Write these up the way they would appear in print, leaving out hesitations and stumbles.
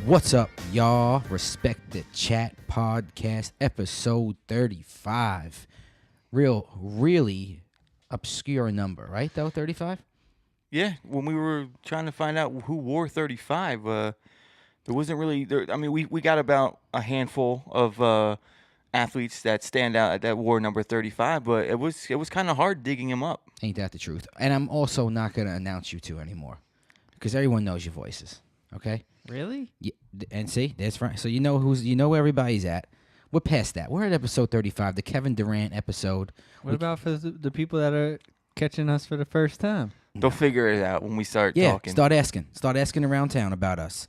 What's up, y'all? Respect the Chat podcast, episode 35. Really obscure number, right, though, 35? Yeah, when we were trying to find out who wore 35, there wasn't really there. I mean, we got about a handful of athletes that stand out that wore number 35, but it was kind of hard digging them up. Ain't that the truth? And I'm also not going to announce you two anymore because everyone knows your voices, okay? Really? Yeah, and see, that's right. So you know where everybody's at. We're past that. We're at episode 35, the Kevin Durant episode. What about for the people that are catching us for the first time? They'll figure it out when we start talking. Start asking around town about us.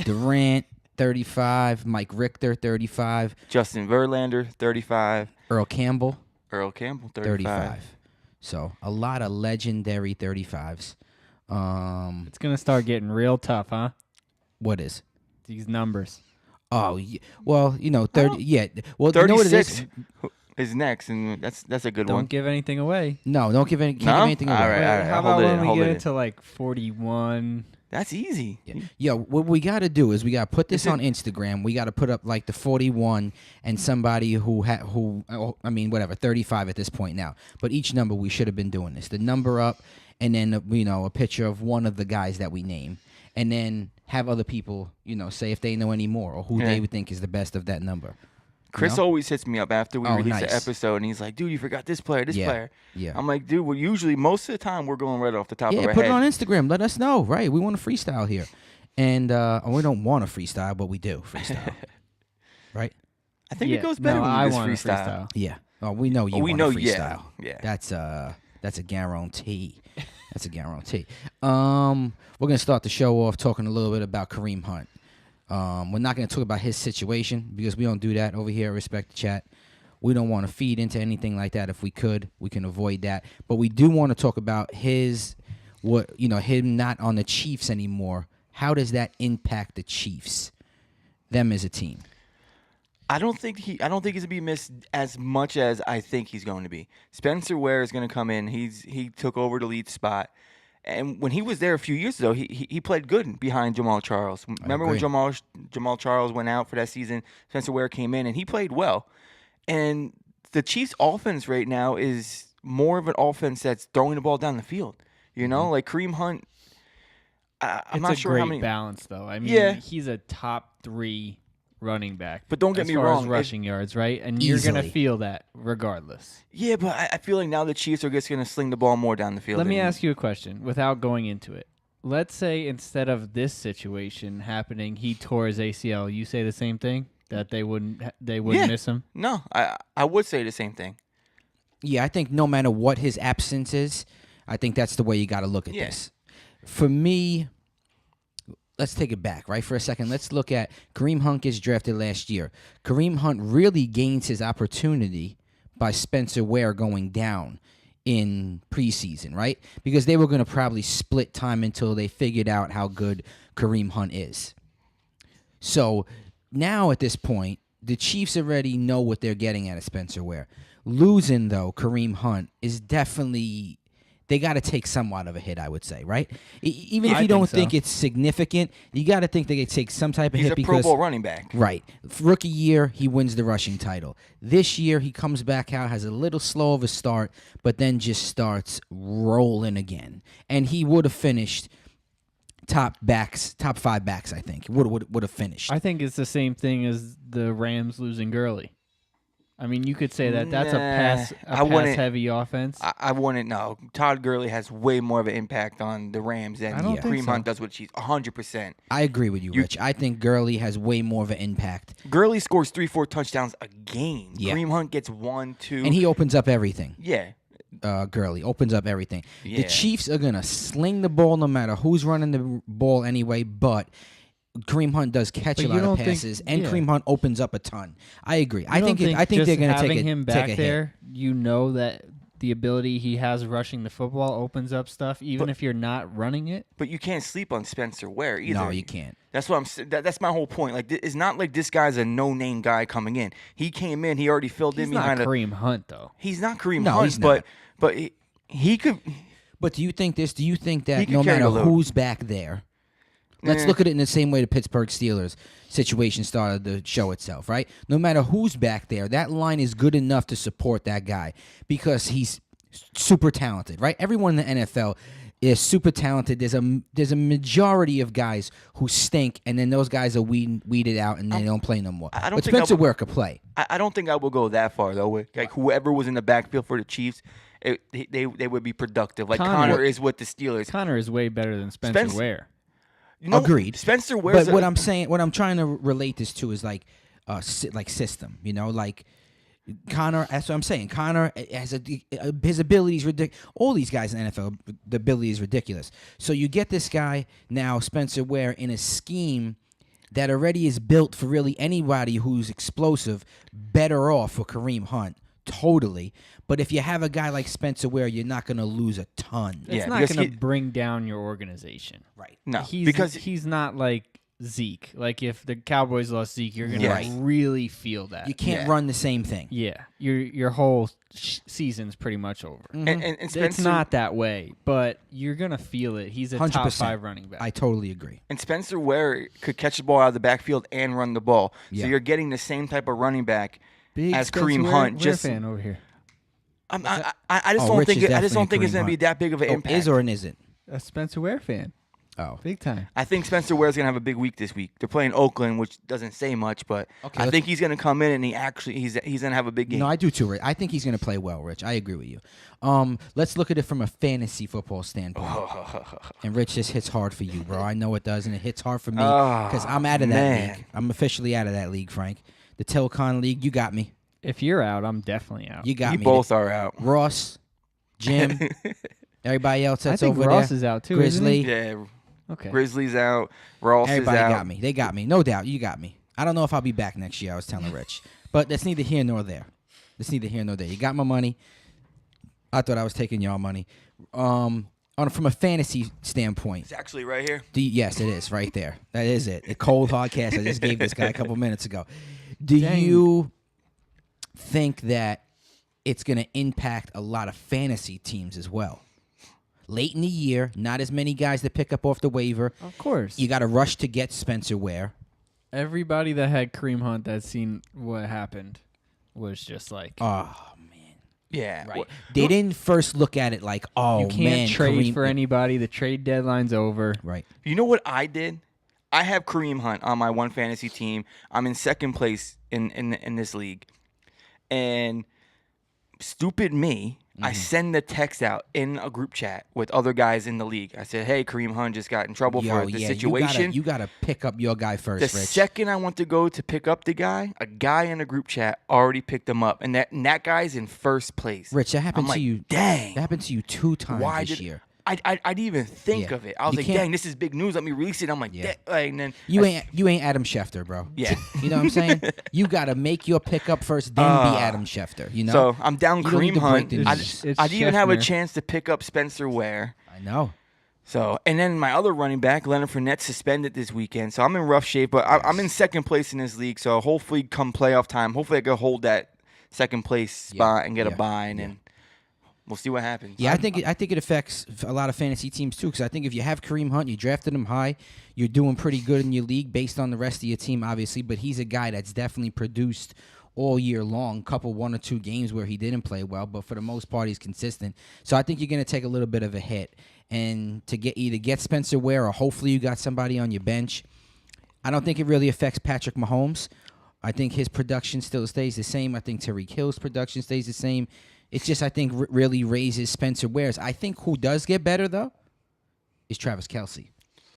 Durant, 35. Mike Richter, 35. Justin Verlander, 35. Earl Campbell, 35. So a lot of legendary 35s. It's going to start getting real tough, huh? What is? These numbers. Oh, well, 30. Yeah. Well, 36 you know what it is? is next, and that's a good Don't one. give anything away. No, can't give anything away. All right. How about when we get into like 41? That's easy. Yeah, what we got to do is we got to put this on Instagram. We got to put up like the 41 and somebody who 35 at this point now. But each number we should have been doing this. The number up and then a picture of one of the guys that we name. And then have other people, say if they know any more or who they would think is the best of that number. Chris always hits me up after we release the nice. episode, and he's like, dude, you forgot this player, player. Yeah. I'm like, dude, well, usually most of the time we're going right off the top of our head. Yeah, put it on Instagram. Let us know. Right. We want to freestyle here. And we don't want to freestyle, but we do freestyle. Right? I think it goes better when you just freestyle. Yeah. Oh, we know you want to freestyle. Yeah. That's a guarantee. That's a guarantee. We're going to start the show off talking a little bit about Kareem Hunt. We're not going to talk about his situation because we don't do that over here at Respect the Chat. We don't want to feed into anything like that. If we could, we can avoid that. But we do want to talk about him not on the Chiefs anymore. How does that impact the Chiefs, them as a team? I don't think he's going to be missed as much as I think he's going to be. Spencer Ware is going to come in. He took over the lead spot. And when he was there a few years ago, he played good behind Jamal Charles. Remember when Jamal Charles went out for that season? Spencer Ware came in, and he played well. And the Chiefs' offense right now is more of an offense that's throwing the ball down the field. Like Kareem Hunt, I'm not sure how many. It's a great balance, though. I mean, he's a top 3 running back. But don't get me wrong. As far as rushing yards, right? And you're going to feel that regardless. Yeah, but I feel like now the Chiefs are just going to sling the ball more down the field. Let me ask you a question without going into it. Let's say instead of this situation happening, he tore his ACL. You say the same thing? That they wouldn't miss him? No, I would say the same thing. Yeah, I think no matter what his absence is, I think that's the way you got to look at this. For me, let's take it back, right, for a second. Let's look at Kareem Hunt gets drafted last year. Kareem Hunt really gains his opportunity by Spencer Ware going down in preseason, right? Because they were going to probably split time until they figured out how good Kareem Hunt is. So now at this point, the Chiefs already know what they're getting out of Spencer Ware. Losing, though, Kareem Hunt is definitely... They got to take somewhat of a hit, I would say, right? Even if you don't think it's significant, you got to think they could take some type of hit. He's a Pro Bowl running back. Right. Rookie year, he wins the rushing title. This year, he comes back out, has a little slow of a start, but then just starts rolling again. And he would have finished top 5 backs, I think. Would have finished. I think it's the same thing as the Rams losing Gurley. I mean, you could say that's a pass-heavy offense. I wouldn't know. Todd Gurley has way more of an impact on the Rams than Kareem Hunt does with Chiefs. 100%. I agree with you, Rich. I think Gurley has way more of an impact. Gurley scores 3-4 touchdowns a game. Yeah. Kareem Hunt gets 1, 2. And he opens up everything. Yeah. Gurley opens up everything. Yeah. The Chiefs are going to sling the ball no matter who's running the ball anyway, but Kareem Hunt does catch a lot of passes, and Kareem Hunt opens up a ton. I agree. I think they're going to take having him back there. Hit. That the ability he has rushing the football opens up stuff, even if you're not running it. But you can't sleep on Spencer Ware either. No, you can't. That's what that's my whole point. Like, it's not like this guy's a no-name guy coming in. He came in. He already filled in behind. He's not Kareem Hunt, though. He's not Kareem Hunt, he's not. But he could. But do you think that no matter who's back there, Let's look at it in the same way the Pittsburgh Steelers situation started the show itself, right? No matter who's back there, that line is good enough to support that guy because he's super talented, right? Everyone in the NFL is super talented. There's a majority of guys who stink, and then those guys are weeded out, and they don't play no more. I don't but think Spencer Ware could play. I don't think I will go that far though. Like whoever was in the backfield for the Chiefs, they would be productive. Like Connor is with the Steelers. Connor is way better than Spencer Ware. Agreed. Spencer Ware. But what I'm trying to relate this to is like system. Like Connor. That's what I'm saying. Connor has his ability is ridiculous. All these guys in the NFL, the ability is ridiculous. So you get this guy now, Spencer Ware, in a scheme that already is built for really anybody who's explosive. Better off for Kareem Hunt. Totally. But if you have a guy like Spencer Ware, you're not going to lose a ton. It's not going to bring down your organization. Right. No, because he's not like Zeke. Like if the Cowboys lost Zeke, you're going to really feel that. You can't run the same thing. Yeah. Your whole season's pretty much over. Mm-hmm. And Spencer, it's not that way, but you're going to feel it. He's a 100%. top 5 running back. I totally agree. And Spencer Ware could catch the ball out of the backfield and run the ball. Yeah. So you're getting the same type of running back Big as Spencer Kareem Ware, Hunt. Ware Just fan over here. I just don't Rich think is I just don't definitely think it's Kareem going to be Hunt. that big of an impact. Is or an isn't? A Spencer Ware fan. Oh. Big time. I think Spencer Ware's going to have a big week this week. They're playing Oakland, which doesn't say much, but Okay, I think he's going to come in and he's going to have a big game. No, I do too, Rich. I think he's going to play well, Rich. I agree with you. Let's look at it from a fantasy football standpoint. And Rich, this hits hard for you, bro. I know it does, and it hits hard for me because I'm out of that league. I'm officially out of that league, Frank. The Telcon League, you got me. If you're out, I'm definitely out. You got You me. both are out. Ross, Jim, everybody else that's I think over Ross there. is out too. Grizzly. Yeah. Okay. Grizzlies out. Ross Everybody is out. got me. They got me. No doubt. You got me. I don't know if I'll be back next year, I was telling Rich. But that's neither here nor there. That's neither here nor there. You got my money. I thought I was taking y'all money. From a fantasy standpoint. It's actually right here. Yes, it is right there. That is it. A cold hard cash I just gave this guy a couple minutes ago. Do Dang. you think that it's going to impact a lot of fantasy teams as well? Late in the year, not as many guys to pick up off the waiver. Of course. You got to rush to get Spencer Ware. Everybody that had Kareem Hunt that's seen what happened was just like, Oh, man. Yeah. Right. They didn't first look at it like, oh, you can't man. trade Kareem. for anybody. The trade deadline's over. Right. You know what I did? I have Kareem Hunt on my one fantasy team. I'm in second place in this league. And stupid me, I send the text out in a group chat with other guys in the league. I said, hey, Kareem Hunt just got in trouble for the situation. You gotta pick up your guy first, The Rich. second I went to go to pick up the guy, a guy in a group chat already picked him up. And that guy's in first place. Rich, that happened I'm to like, you. Dang. That happened to you 2 times Why this did year. I didn't even think Yeah. of it. I was You like, can't- dang, this is big news. Let me release it. I'm like, Yeah. and then You ain't Adam Schefter, bro. Yeah. You know what I'm saying? You gotta make your pickup first, then be Adam Schefter. You know. So I'm down You don't need Kareem to break Hunt. the news. It's I didn't even have a Scheffner. chance to pick up Spencer Ware. I know. So, and then my other running back, Leonard Fournette, suspended this weekend. So I'm in rough shape, but I'm in second place in this league. So hopefully, come playoff time, hopefully I can hold that second place spot and get a bye, and then we'll see what happens. Yeah, I think it affects a lot of fantasy teams too. Because I think if you have Kareem Hunt, you drafted him high, you're doing pretty good in your league based on the rest of your team, obviously. But he's a guy that's definitely produced all year long. Couple 1 or 2 games where he didn't play well, but for the most part, he's consistent. So I think you're going to take a little bit of a hit, and to either get Spencer Ware or hopefully you got somebody on your bench. I don't think it really affects Patrick Mahomes. I think his production still stays the same. I think Tyreek Hill's production stays the same. It's just, I think, really raises Spencer Ware's. I think who does get better, though, is Travis Kelce.